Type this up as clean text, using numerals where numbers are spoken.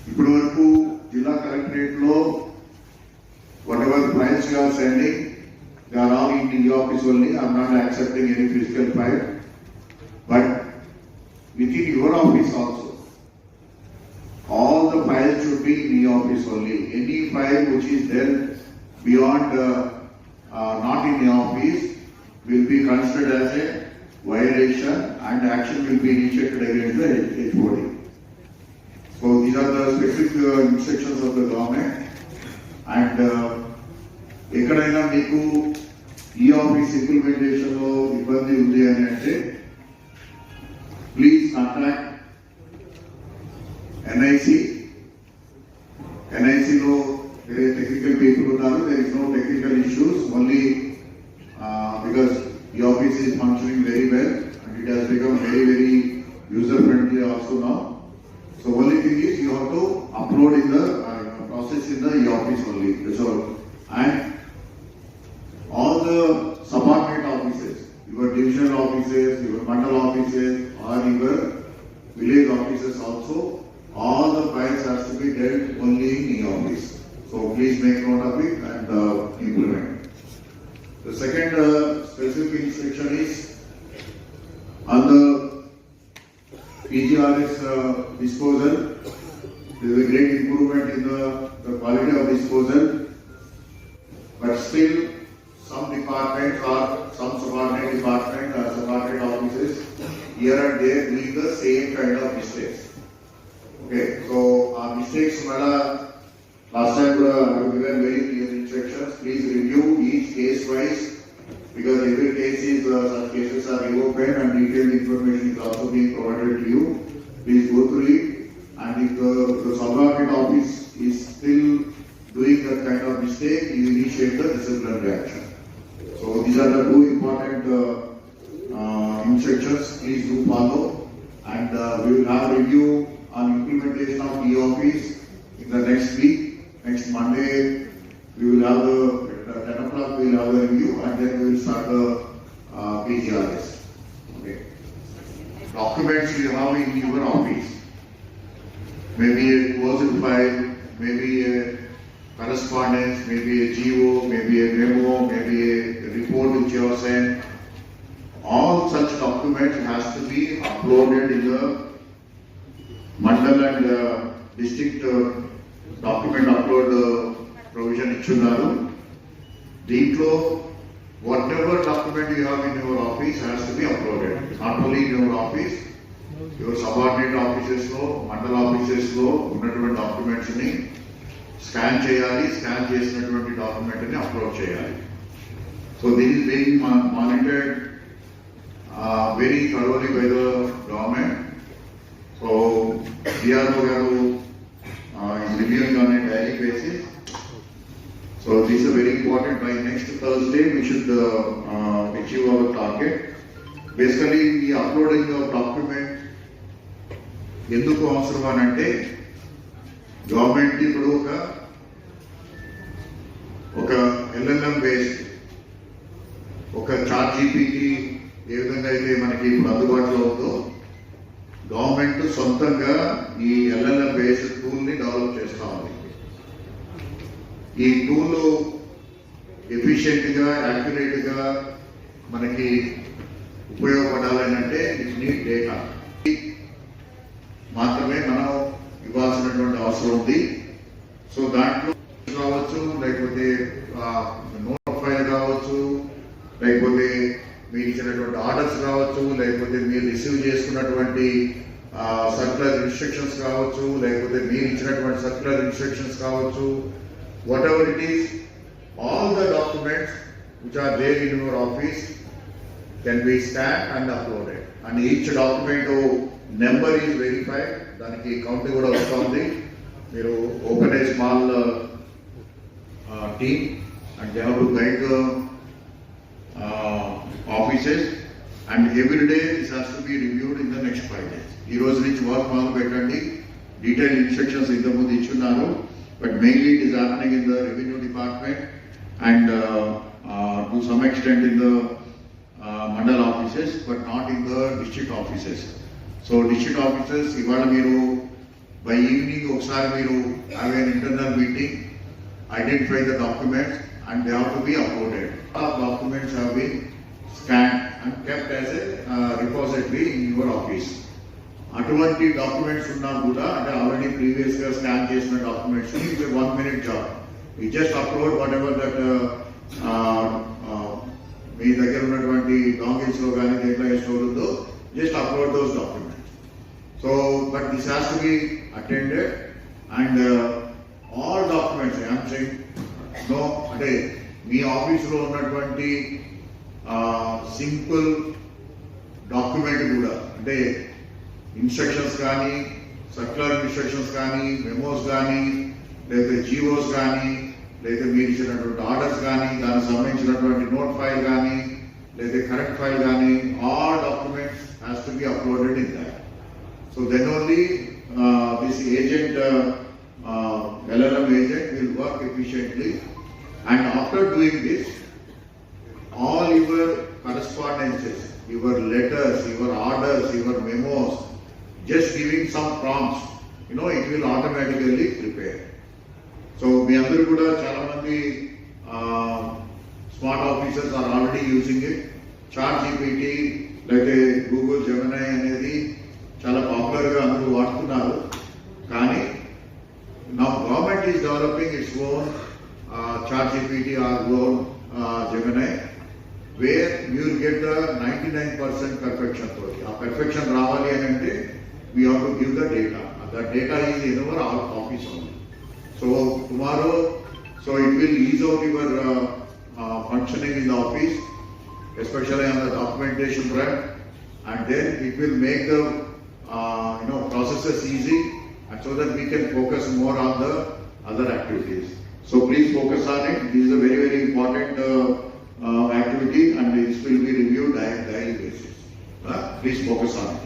ఇప్పుడు వరకు జిల్లా కలెక్టరేట్ లో whatever files you are sending, they are all in the office only. I am not accepting any physical file, but within your office also, all the files should be in the office only. Any file which is there beyond not in the office will be considered as a violation and action will be initiated against the HOD. So these are the specific instructions of the government. And ఎక్కడైనా మీకు ఈ office implementation లో ఇబ్బంది ఉంది అని అంటే please contact NIC లో technical people ఉన్నారు. There is no technical issues, only because ఈ office is functioning very well and it has become very very user friendly also now. So only thing is you have to upload in the process in the office only. So, and all the subordinate offices, your divisional offices, your mandal offices, or your village offices also, all the files has to be dealt only in the office. So please make note of it and implement. The second specific instruction is on the PGRS disposal. There is a great improvement in the quality of disposal, but still some departments or some subordinate department or subordinate offices here and there doing the same kind of mistakes. Okay, so mistakes last time I have given very clear instructions. Please review each case wise, because every case is such cases are reopened and detailed information is also being provided to you. Please go through it. And if the subordinate office is still doing that kind of mistake, you initiate the disciplinary action. So these are the two important instructions. Please do follow. And we will have review on implementation of e-office in the next week. Next Monday, we will have at 10 o'clock we will have the review, and then we will start the PGRS. Okay. Documents you have in your office. Maybe a closed file, maybe a correspondence, maybe a GO, maybe a memo, maybe a report which you have sent. All such documents has to be uploaded in the mandal and district document upload provision ichunaru. Deeplo, whatever document you have in your office has to be uploaded. Not only in your office, your subordinate offices లో మండల offices లో ఉన్నటువంటి documents ని scan చేయాలి. Scan చేసినటువంటి document ని upload చేయాలి. So this is being monitored very thoroughly by the government. So DRO గారు is reviewing on a daily basis. So this is very important. By next Thursday we should achieve our target. Basically the uploading of document ఎందుకు అవసరం అని అంటే government ఇప్పుడు ఒక LLM based ఒక chat GPT ఏ విధంగా అయితే మనకి ఇప్పుడు అందుబాటులో ఉందో, గవర్నమెంట్ సొంతంగా ఈ LLM బేస్డ్ టూల్ ని డెవలప్ చేస్తా ఉంది. ఈ టూల్ ఎఫిషియెంట్ గా యాక్యురేట్ గా మనకి ఉపయోగపడాలని అంటే ఇట్ నీడ్ డేటా మాత్రమే మనం ఇవ్వాల్సినటువంటి అవసరం ఉంది. సో దాంట్లో కావచ్చు, లేకపోతే నోట్ ఫైల్ కావచ్చు, లేకపోతే మీరు ఇచ్చినటువంటి ఆర్డర్స్ కావచ్చు, లేకపోతే మీరు రిసీవ్ చేసుకున్నటువంటి సర్క్యులర్ ఇన్స్ట్రక్షన్స్ కావచ్చు, లేకపోతే మీరు ఇచ్చినటువంటి సర్క్యులర్ ఇన్స్ట్రక్షన్స్ కావచ్చు, whatever it is, all the documents which are there in your office can be scan and uploaded. And each document number is verified, దానికి కౌంట్ కూడా వస్తుంది. మీరు open a small team and they have to guide offices and every day this has to be reviewed in the next 5 days. ఈ రోజు నుంచి work మొదలు పెట్టండి. Detail instructions ఇంతకుముందు ఇచ్చున్నారు, but mainly it is happening in the revenue department and to some extent in the mandal offices. offices but not in the district offices. So district offices ఇవాళ మీరు by evening ఒకసారి మీరు have an internal meeting, identify the documents and they have to be uploaded. All documents have been scanned and kept as a repository in your office. అటువంటి documents ఉన్నా కూడా అంటే already previous గా scan చేసిన documents it's 1 minute job. You just upload whatever that మీ దగ్గర ఉన్నటువంటి dongles లో కానీ దేంట్లో స్టోర్ ఉందో just upload those documents. So but this has to be attended and all documents I'm saying no అంటే మీ ఆఫీసులో ఉన్నటువంటి సింపుల్ డాక్యుమెంట్ కూడా అంటే ఇన్స్ట్రక్షన్స్ కానీ సర్క్యులర్ ఇన్స్ట్రక్షన్స్ కానీ మెమోస్ కానీ లేదా జీవోస్ కానీ లేదా మీరు ఇచ్చినటువంటి ఆర్డర్స్ కానీ దానికి సంబంధించినటువంటి నోట్ ఫైల్ కానీ లేదా కరెక్ట్ ఫైల్ కానీ all documents has to be uploaded in that. So then only this agent LLM agent will work efficiently and after doing this all your correspondences, your letters, your orders, your memos, just giving some prompts, it will automatically prepare. So మీ అందరూ కూడా చాలా మంది smart officers are already using it. ChatGPT లేకపోతే Google Gemini అనేది చాలా popular గా అందరూ వాడుతున్నారు. కానీ now government is developing its own chat GPT or own Gemini where you will get the 99% perfection. A perfection రావాలి అని అంటే we have to give the data. The data is in our office only. So tomorrow, so it will ease out your functioning in the office, especially on the documentation front, and then it will make the processes easy. And so that we can focus more on the other activities. So please focus on it. This is a very, very important activity and this will be reviewed on a daily basis. Please focus on it.